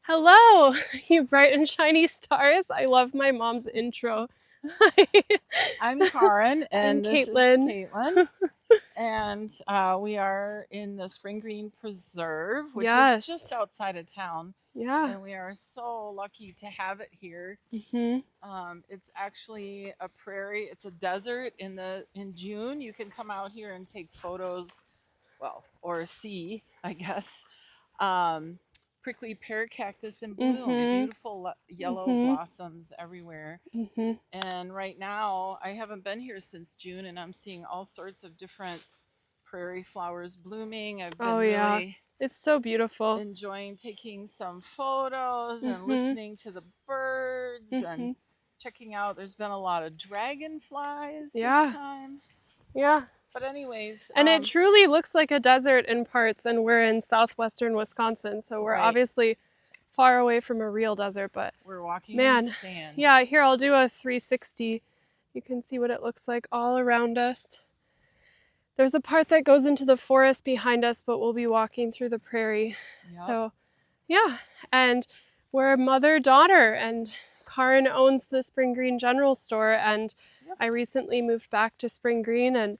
Hello, you bright and shiny stars. I love my mom's intro. I'm Karin, I'm and this is Caitlin. Caitlin. And we are in the Spring Green Preserve, which is Yes. just outside of town. Yeah. And we are so lucky to have it here. Hmm. It's actually a prairie. It's a desert. In June, you can come out here and take photos, well, or see, I guess. Um, Prickly pear cactus in bloom, Hmm. beautiful yellow Hmm. blossoms everywhere. Hmm. And right now, I haven't been here since June, and I'm seeing all sorts of different prairie flowers blooming. I've Oh been yeah. really It's so beautiful. enjoying taking some photos and Hmm. listening to the birds and Hmm. checking out. There's been a lot of dragonflies this Yeah. time. Yeah. But, anyways, And it truly looks like a desert in parts, and we're in southwestern Wisconsin, so we're right, obviously far away from a real desert, but we're walking in man, sand. yeah, here I'll do a 360. You can see what it looks like all around us. There's a part that goes into the forest behind us, but we'll be walking through the prairie. Yep. So, yeah, and we're mother-daughter, and Karin owns the Spring Green General Store, and Yep. I recently moved back to Spring Green, and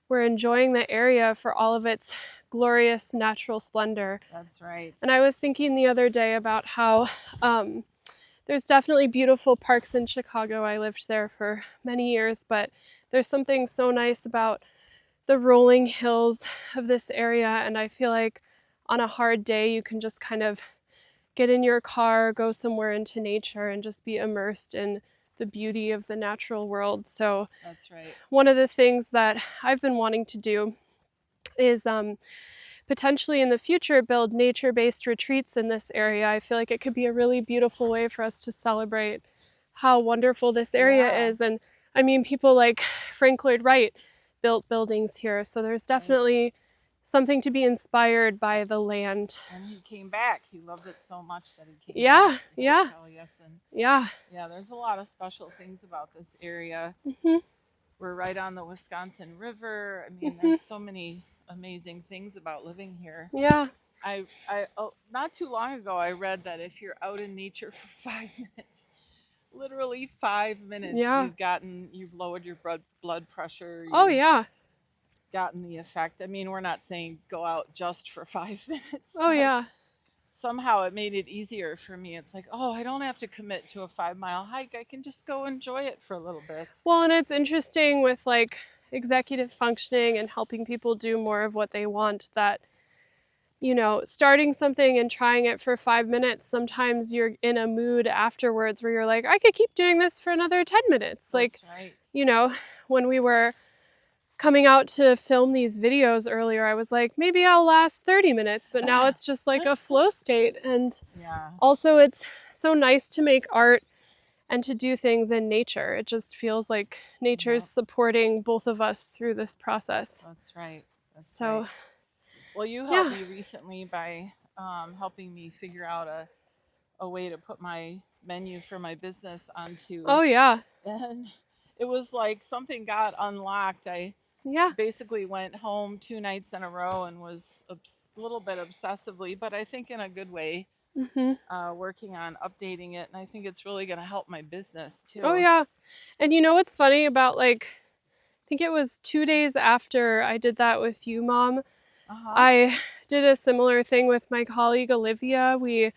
we're enjoying the area for all of its glorious natural splendor. That's right. And I was thinking the other day about how there's definitely beautiful parks in Chicago. I lived there for many years, but there's something so nice about the rolling hills of this area, and I feel like on a hard day you can just kind of get in your car, go somewhere into nature, and just be immersed in the beauty of the natural world. So That's right. one of the things that I've been wanting to do is potentially in the future build nature-based retreats in this area. I feel like it could be a really beautiful way for us to celebrate how wonderful this area Yeah. is. And I mean, people like Frank Lloyd Wright built buildings here, so there's Right. definitely something to be inspired by the land. And he came back. He loved it so much that he came Yeah, back. yeah, Taliesin. yeah. Yeah, there's a lot of special things about this area. Hmm. We're right on the Wisconsin River. I mean, Hmm. there's so many amazing things about living here. Yeah. Not too long ago, I read that if you're out in nature for 5 minutes, literally 5 minutes, Yeah. you've lowered your blood pressure. Oh You've yeah. gotten the effect. I mean, we're not saying go out just for 5 minutes, Oh but yeah. somehow it made it easier for me. It's like, oh, I don't have to commit to a 5 mile hike. I can just go enjoy it for a little bit. Well, and it's interesting with like executive functioning and helping people do more of what they want, that starting something and trying it for 5 minutes, sometimes you're in a mood afterwards where you're like, I could keep doing this for another 10 minutes. Like, That's right. when we were coming out to film these videos earlier, I was like, maybe I'll last 30 minutes, but now it's just like a flow state. And Yeah. also, it's so nice to make art and to do things in nature. It just feels like nature's Yep. supporting both of us through this process. That's right. That's So, right. Well, you helped yeah. me recently by helping me figure out a way to put my menu for my business onto. Oh, yeah. And it was like something got unlocked. I Yeah. basically went home 2 nights in a row and was a little bit obsessively, but I think in a good way, Hmm. working on updating it. And I think it's really going to help my business too. Oh, yeah. And you know what's funny about, like, I think it was 2 days after I did that with you, Mom, Uh-huh. I did a similar thing with my colleague Olivia. We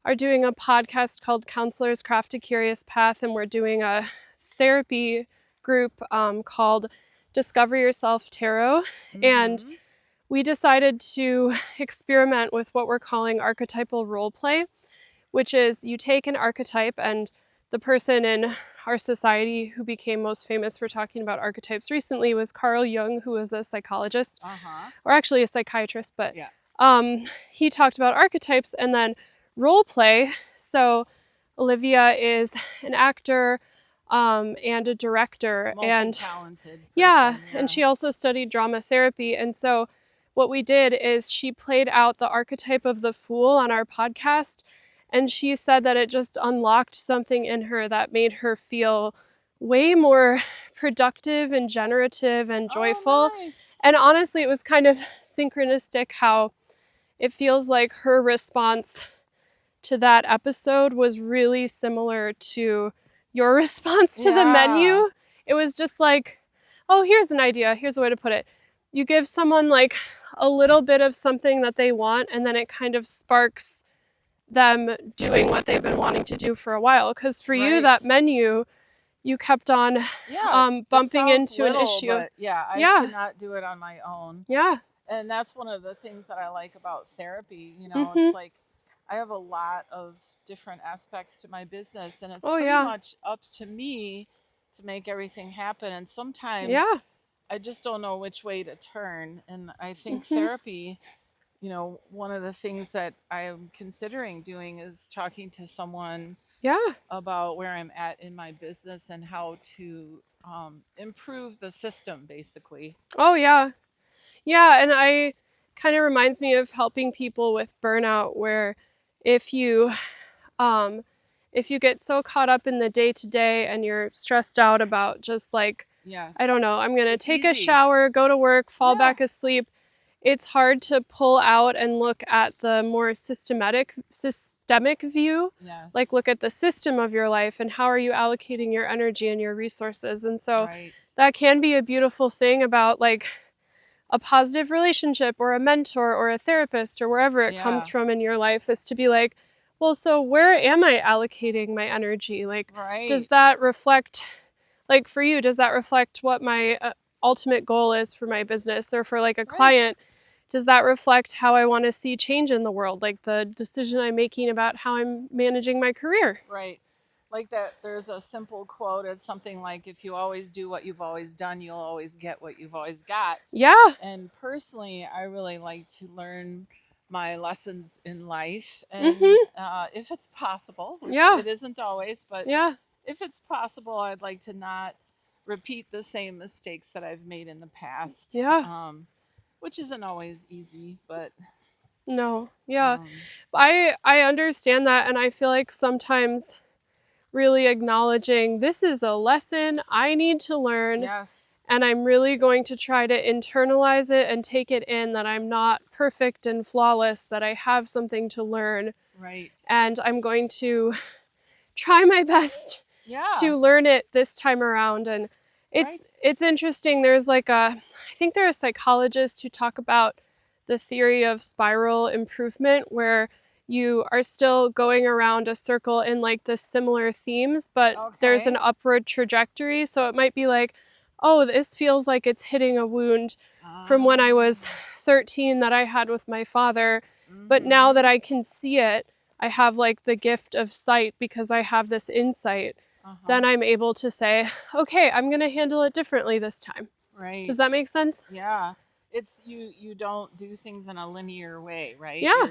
are doing a podcast called Counselors Craft a Curious Path, and we're doing a therapy group called Discover Yourself Tarot. And Mhm. we decided to experiment with what we're calling archetypal role play, which is you take an archetype, and the person in our society who became most famous for talking about archetypes recently was Carl Jung, who was a psychologist, Uh-huh. or actually a psychiatrist, but Yeah. he talked about archetypes and then role play. So Olivia is an actor and a director, and Multi-talented yeah, person, and she also studied drama therapy. And so what we did is she played out the archetype of the fool on our podcast, and she said that it just unlocked something in her that made her feel way more productive and generative and joyful. Oh, nice. And honestly, it was kind of synchronistic how it feels like her response to that episode was really similar to your response to the Yeah. menu. It was just like, oh, here's an idea. Here's a way to put it. You give someone like a little bit of something that they want, and then it kind of sparks them doing what they've been wanting to do for a while. Because for you, that menu, you kept on bumping into little, an issue. But I could not do it on my own. Yeah. And that's one of the things that I like about therapy. You know, it's like I have a lot of different aspects to my business, and it's pretty much up to me to make everything happen. And sometimes I just don't know which way to turn. And I think therapy, you know, one of the things that I am considering doing is talking to someone about where I'm at in my business and how to improve the system, basically. Oh, yeah. Yeah, and I kind of reminds me of helping people with burnout, where if you get so caught up in the day-to-day and you're stressed out about just like, I don't know, I'm going to take a shower, go to work, fall back asleep, it's hard to pull out and look at the more systemic view. Like look at the system of your life and how are you allocating your energy and your resources. And so that can be a beautiful thing about like a positive relationship or a mentor or a therapist or wherever it comes from in your life, is to be like, well, so where am I allocating my energy? Like, does that reflect, like for you, does that reflect what my ultimate goal is for my business? Or for like a client, does that reflect how I want to see change in the world? Like the decision I'm making about how I'm managing my career. Right. Like that, there's a simple quote. It's something like, if you always do what you've always done, you'll always get what you've always got. Yeah. And personally, I really like to learn my lessons in life. And if it's possible, which it isn't always, but if it's possible, I'd like to not repeat the same mistakes that I've made in the past. Which isn't always easy, but no. I understand that, and I feel like sometimes really acknowledging this is a lesson I need to learn, and I'm really going to try to internalize it and take it in, that I'm not perfect and flawless, that I have something to learn, and I'm going to try my best to learn it this time around. And it's interesting. There's like I think there are psychologists who talk about the theory of spiral improvement, where you are still going around a circle in like the similar themes, but there's an upward trajectory. So it might be like, oh, this feels like it's hitting a wound from when I was 13 that I had with my father. But now that I can see it, I have like the gift of sight because I have this insight. Then I'm able to say, okay, I'm going to handle it differently this time. Does that make sense? Yeah. It's you don't do things in a linear way, right? Yeah.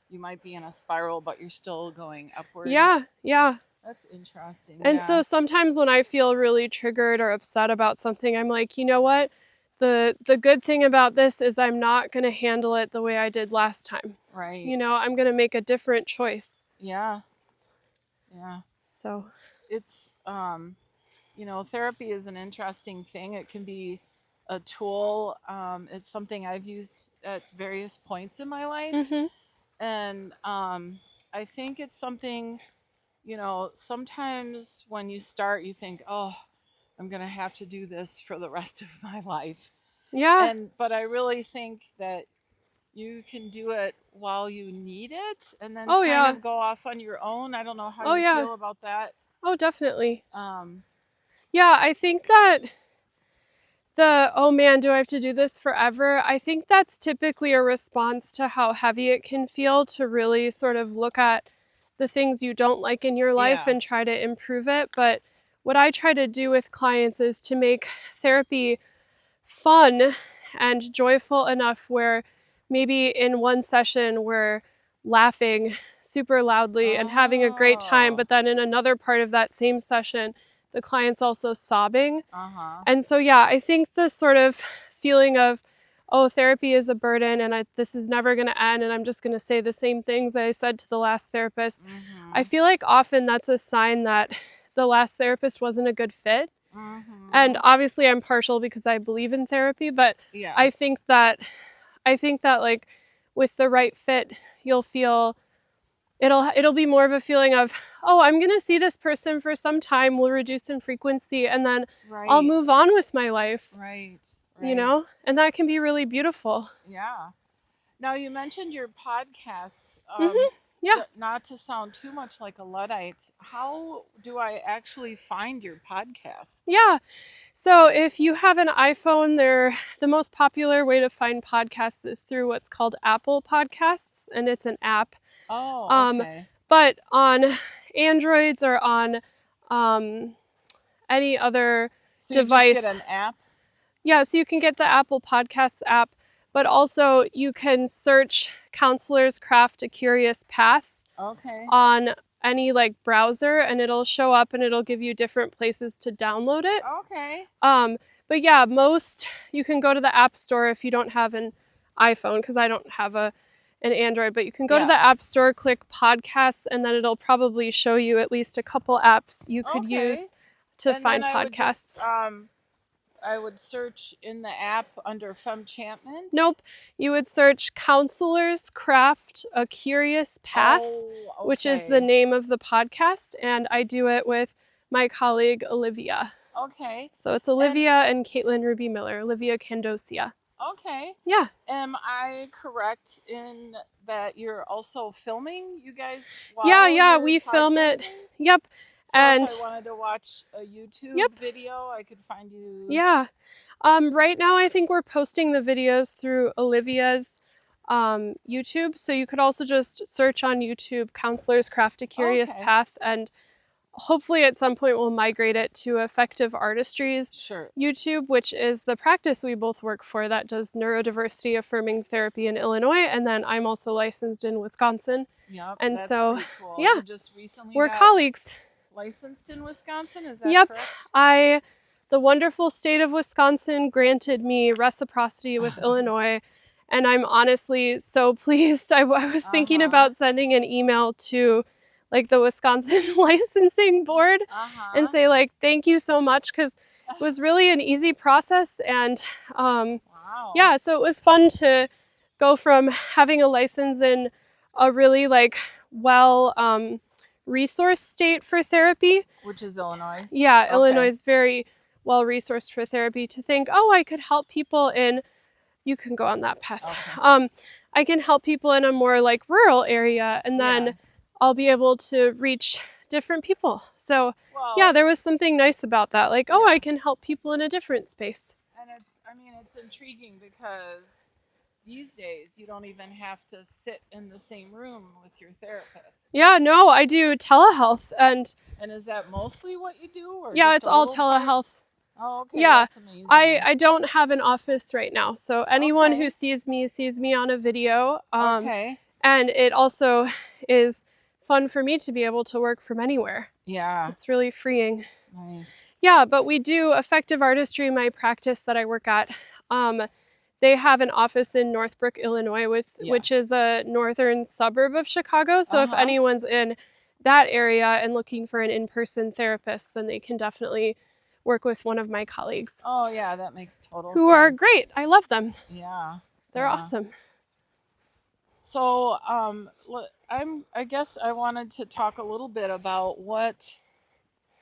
You might be in a spiral, but you're still going upward. Yeah. That's interesting. And so sometimes when I feel really triggered or upset about something, I'm like, you know what? The good thing about this is I'm not going to handle it the way I did last time. Right. You know, I'm going to make a different choice. Yeah. So it's, you know, therapy is an interesting thing. It can be a tool. It's something I've used at various points in my life. And I think it's something, you know, sometimes when you start, you think, oh, I'm going to have to do this for the rest of my life. But I really think that you can do it while you need it, and then kind of go off on your own. I don't know how you feel about that. Oh, definitely. I think that oh man, do I have to do this forever? I think that's typically a response to how heavy it can feel to really sort of look at the things you don't like in your life and try to improve it. But what I try to do with clients is to make therapy fun and joyful enough where maybe in one session we're laughing super loudly and having a great time, but then in another part of that same session, the client's also sobbing. And so, I think the sort of feeling of, oh, therapy is a burden and this is never going to end and I'm just going to say the same things I said to the last therapist. I feel like often that's a sign that the last therapist wasn't a good fit. And obviously I'm partial because I believe in therapy, but I think that like with the right fit, you'll feel it'll be more of a feeling of, oh, I'm going to see this person for some time, we'll reduce in frequency, and then I'll Right. move on with my life, Right. you Right. know? And that can be really beautiful. Yeah. Now you mentioned your podcasts. Yeah. Not to sound too much like a Luddite, how do I actually find your podcast? Yeah. So if you have an iPhone, the most popular way to find podcasts is through what's called Apple Podcasts, and it's an app. Oh, okay. But on Androids or on any other So you just device, get an app? yeah, so you can get the Apple Podcasts app, but also you can search Counselor's Craft a Curious Path Okay. on any like browser, and it'll show up and it'll give you different places to download it. Okay. But yeah, you can go to the App Store if you don't have an iPhone, because I don't have an Android, but you can go to the App Store, click podcasts, and then it'll probably show you at least a couple apps you could use to find podcasts. I would search in the app under Femchantment. Nope. You would search Counselor's Craft a Curious Path, which is the name of the podcast, and I do it with my colleague Olivia. Okay. So it's Olivia and Caitlin Ruby Miller, Olivia Candosia. Okay. Yeah. Am I correct in that you're also filming you guys while Yeah, we you're film it. podcasting? Yep. So And if I wanted to watch a YouTube video, I could find you. Yeah. Right now I think we're posting the videos through Olivia's YouTube. So you could also just search on YouTube Counselor's Craft a Curious Path, and hopefully at some point we'll migrate it to Effective Artistry's YouTube, which is the practice we both work for that does neurodiversity affirming therapy in Illinois. And then I'm also licensed in Wisconsin. Yep, and that's so, pretty cool. yeah, You just recently we're colleagues. Licensed in Wisconsin, is that correct? The wonderful state of Wisconsin granted me reciprocity with Illinois, and I'm honestly so pleased. I was thinking about sending an email to like the Wisconsin licensing board and say like, thank you so much, because it was really an easy process. And yeah, so it was fun to go from having a license in a really like resource state for therapy, which is Illinois. Yeah, Illinois is very well resourced for therapy, to think, oh, I could help people in, you can go on that path. I can help people in a more like rural area, and then I'll be able to reach different people. So yeah, there was something nice about that. Like, oh, I can help people in a different space. And it's intriguing because these days you don't even have to sit in the same room with your therapist. Yeah, no, I do telehealth. And is that mostly what you do? Or yeah, it's all telehealth. Oh, okay. Yeah, that's amazing. I don't have an office right now, so anyone who sees me on a video. And it also is fun for me to be able to work from anywhere. Yeah. It's really freeing. Nice. Yeah, but we do Effective Artistry, my practice that I work at. They have an office in Northbrook, Illinois, which is a northern suburb of Chicago. So if anyone's in that area and looking for an in-person therapist, then they can definitely work with one of my colleagues. Oh yeah, that makes total sense. Who are great. I love them. Yeah. They're awesome. So I guess I wanted to talk a little bit about what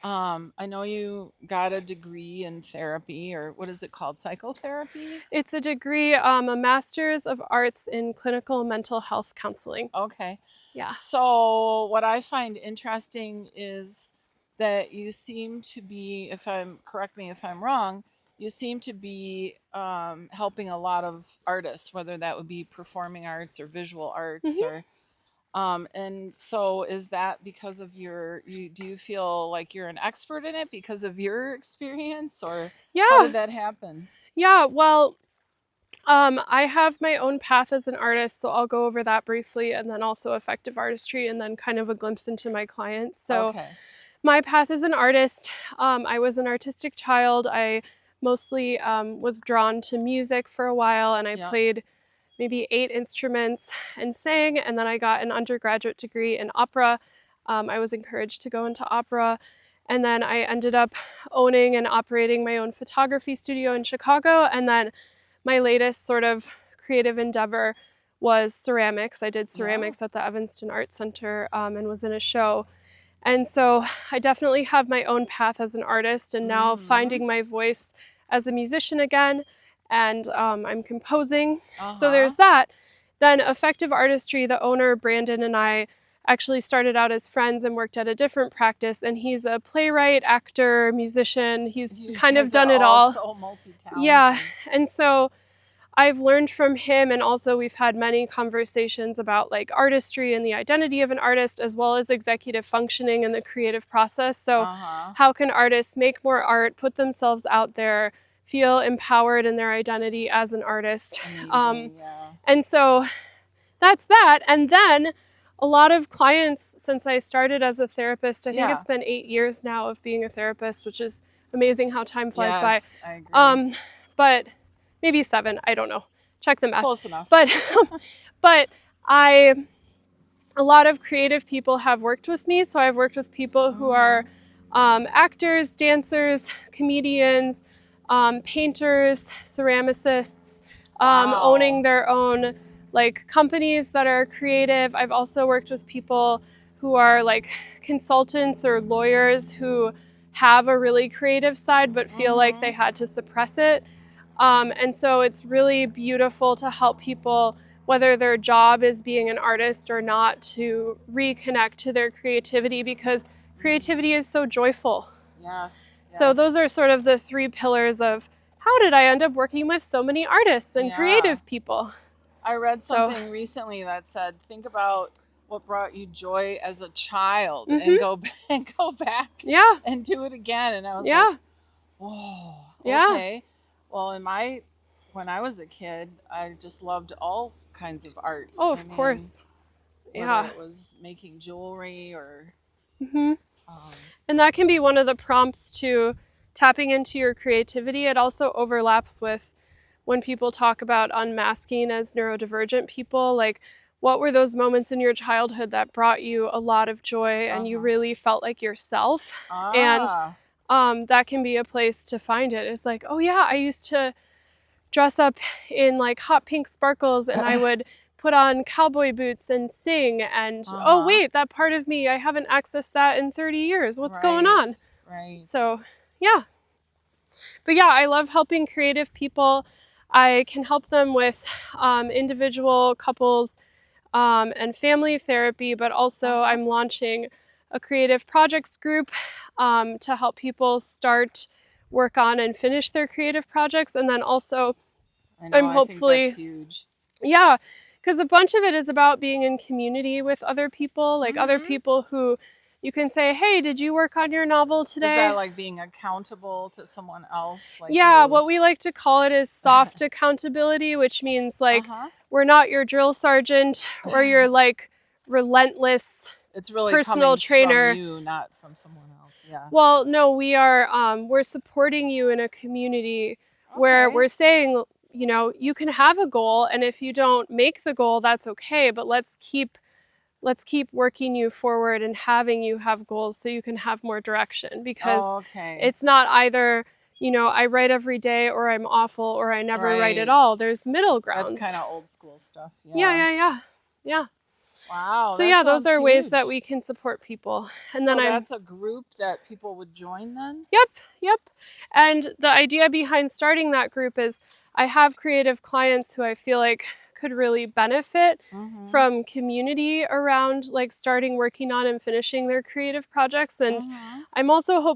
I know you got a degree in therapy, or what is it called? Psychotherapy? It's a degree, a Master's of Arts in Clinical Mental Health Counseling. Okay. Yeah. So what I find interesting is that you seem to be, correct me if I'm wrong, you seem to be helping a lot of artists, whether that would be performing arts or visual arts, or and so is that because of do you feel like you're an expert in it because of your experience, or how did that happen? Yeah, well, I have my own path as an artist, so I'll go over that briefly, and then also Effective Artistry, and then kind of a glimpse into my clients. So my path as an artist, I was an artistic child. I mostly was drawn to music for a while, and I played maybe 8 instruments and sang, and then I got an undergraduate degree in opera. I was encouraged to go into opera, and then I ended up owning and operating my own photography studio in Chicago, and then my latest sort of creative endeavor was ceramics. I did Yeah. ceramics at the Evanston Art Center and was in a show. And so I definitely have my own path as an artist, and now finding my voice as a musician again, and I'm composing. So there's that. Then Effective Artistry, the owner, Brandon, and I actually started out as friends and worked at a different practice, and he's a playwright, actor, musician. He's kind of done it all. So multi-talented. Yeah, and so I've learned from him, and also we've had many conversations about like artistry and the identity of an artist, as well as executive functioning and the creative process. So how can artists make more art, put themselves out there, feel empowered in their identity as an artist? And so that's that. And then a lot of clients, since I started as a therapist, I think it's been 8 years now of being a therapist, which is amazing how time flies by. I agree. But maybe 7, I don't know. Check the math. Close enough. But a lot of creative people have worked with me. So I've worked with people who are actors, dancers, comedians, painters, ceramicists, owning their own like companies that are creative. I've also worked with people who are like consultants or lawyers who have a really creative side but feel like they had to suppress it. And so it's really beautiful to help people, whether their job is being an artist or not, to reconnect to their creativity, because creativity is so joyful. Yes. So those are sort of the 3 pillars of how did I end up working with so many artists and creative people. I read something recently that said, think about what brought you joy as a child and go back and do it again. And I was like, whoa, okay. Well, when I was a kid, I just loved all kinds of art. Oh, of course. Whether it was making jewelry or... and that can be one of the prompts to tapping into your creativity. It also overlaps with when people talk about unmasking as neurodivergent people, like what were those moments in your childhood that brought you a lot of joy and you really felt like yourself? And that can be a place to find it. It's like, oh yeah, I used to dress up in like hot pink sparkles and I would put on cowboy boots and sing, and oh wait, that part of me, I haven't accessed that in 30 years. What's going on? So yeah. But yeah, I love helping creative people. I can help them with individual, couples, and family therapy, but also I'm launching a creative projects group to help people start, work on, and finish their creative projects. And then also I'm hopefully... I think that's huge. Yeah, because a bunch of it is about being in community with other people, like other people who you can say, hey, did you work on your novel today? Is that like being accountable to someone else? Like what we like to call it is soft accountability, which means like we're not your drill sergeant or your like relentless it's really personal trainer. From you, not from someone else. Yeah. Well, no, we are we're supporting you in a community where we're saying, you know, you can have a goal, and if you don't make the goal, that's okay, but let's keep working you forward and having you have goals so you can have more direction, because it's not either, you know, I write every day or I'm awful or I never write at all. There's middle grounds. That's kind of old school stuff. Yeah. Wow. So yeah, those are ways that we can support people. And then that's a group that people would join then? Yep. And the idea behind starting that group is I have creative clients who I feel like could really benefit from community around like starting working on and finishing their creative projects. And I'm also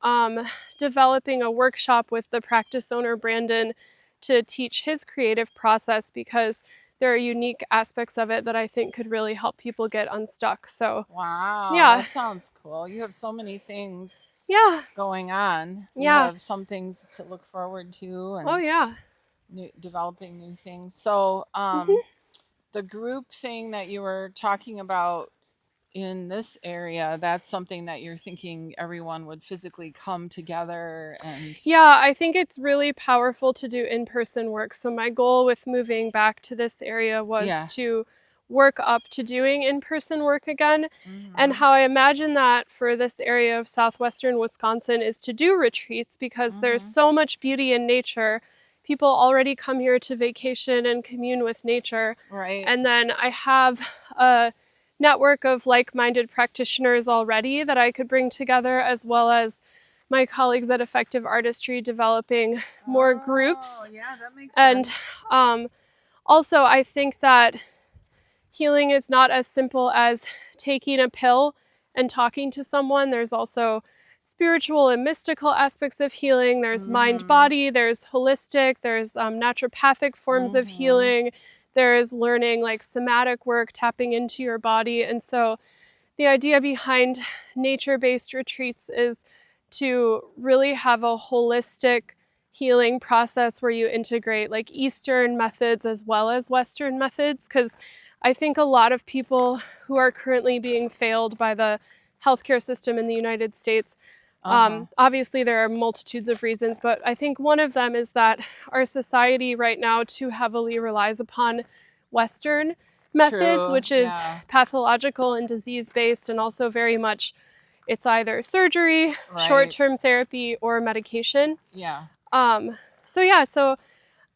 I'm developing a workshop with the practice owner Brandon to teach his creative process, because there are unique aspects of it that I think could really help people get unstuck. So that sounds cool. You have so many things going on. You have some things to look forward to, and developing new things. So the group thing that you were talking about in this area, that's something that you're thinking everyone would physically come together and... Yeah, I think it's really powerful to do in-person work. So my goal with moving back to this area was to work up to doing in-person work again. And how I imagine that for this area of southwestern Wisconsin is to do retreats, because there's so much beauty in nature. people already come here to vacation and commune with nature. Right. And then I have a network of like-minded practitioners already that I could bring together, as well as my colleagues at Effective Artistry developing more groups. Yeah, that makes And sense. also, I think that healing is not as simple as taking a pill and talking to someone. There's also spiritual and mystical aspects of healing. There's mind body, there's holistic, there's naturopathic forms of healing. There's learning like somatic work, tapping into your body. And so the idea behind nature-based retreats is to really have a holistic healing process where you integrate like Eastern methods as well as Western methods, because I think a lot of people who are currently being failed by the healthcare system in the United States, obviously there are multitudes of reasons, but I think one of them is that our society right now too heavily relies upon Western methods, which is pathological and disease-based, and also very much it's either surgery, short-term therapy, or medication.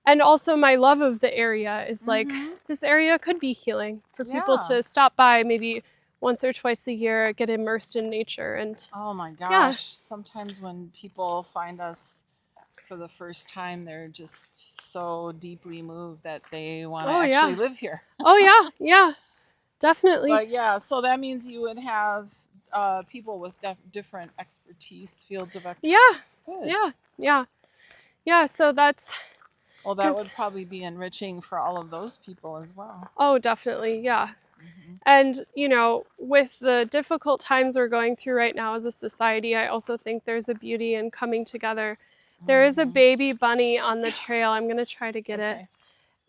And also my love of the area is like, this area could be healing for people to stop by maybe once or twice a year, get immersed in nature. And oh my gosh, sometimes when people find us for the first time, they're just so deeply moved that they want to actually live here. Yeah, definitely. But yeah, so that means you would have people with different expertise, fields of expertise. Yeah, so that's... Well, that would probably be enriching for all of those people as well. Oh, definitely, yeah. And, you know, with the difficult times we're going through right now as a society, I also think there's a beauty in coming together. There is a baby bunny on the trail. I'm going to try to get it.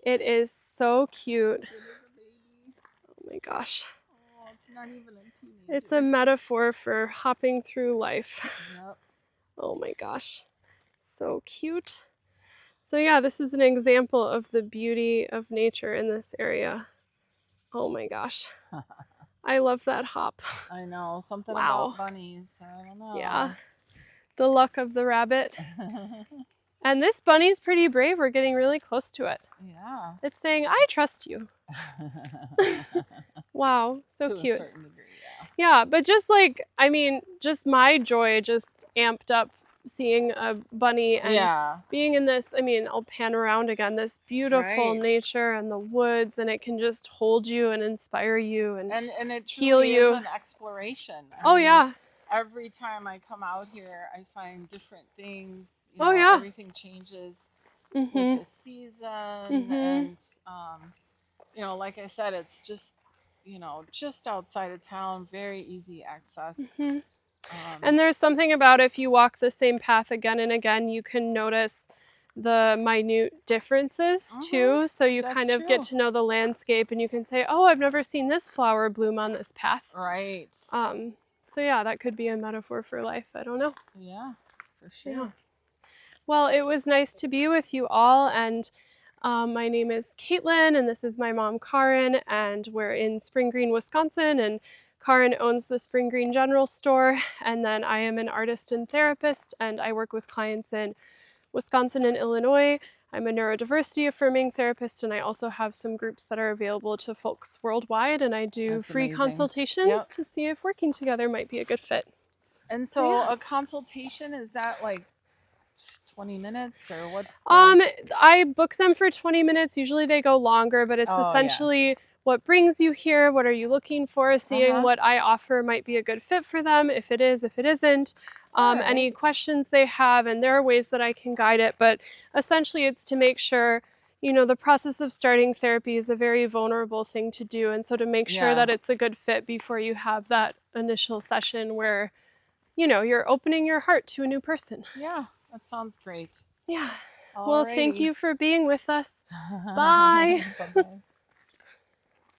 It is so cute. It is a baby. Oh my gosh. Oh, it's not even a teenager. It's a metaphor for hopping through life. Yep. Oh my gosh. So cute. So yeah, this is an example of the beauty of nature in this area. Oh my gosh. I love that hop. I know, something about bunnies. I don't know. Yeah. The luck of the rabbit. And this bunny's pretty brave. We're getting really close to it. Yeah. It's saying, I trust you. Wow, so to cute. A certain degree, yeah, but just like, I mean, just my joy just amped up seeing a bunny and being in this, I mean, I'll pan around again, this beautiful nature and the woods, and it can just hold you and inspire you and it heal you. Is an exploration. I mean, every time I come out here, I find different things. You know, everything changes with the season, and you know, like I said, it's just, you know, just outside of town, very easy access. And there's something about if you walk the same path again and again, you can notice the minute differences too. So you kind of get to know the landscape, and you can say, oh, I've never seen this flower bloom on this path. Right. So yeah, that could be a metaphor for life. I don't know. Yeah, for sure. Yeah. Well, it was nice to be with you all, and my name is Caitlin, and this is my mom, Karen, and we're in Spring Green, Wisconsin, and Karen owns the Spring Green General Store, and then I am an artist and therapist, and I work with clients in Wisconsin and Illinois. I'm a neurodiversity affirming therapist, and I also have some groups that are available to folks worldwide, and I do free consultations to see if working together might be a good fit. And so a consultation, is that like 20 minutes or what's the... I book them for 20 minutes. Usually they go longer, but it's essentially what brings you here, what are you looking for, seeing what I offer might be a good fit for them, if it is, if it isn't, any questions they have, and there are ways that I can guide it, but essentially it's to make sure, you know, the process of starting therapy is a very vulnerable thing to do, and so to make sure that it's a good fit before you have that initial session where, you know, you're opening your heart to a new person. Yeah, that sounds great. Yeah. Well, thank you for being with us. Bye. Bye-bye.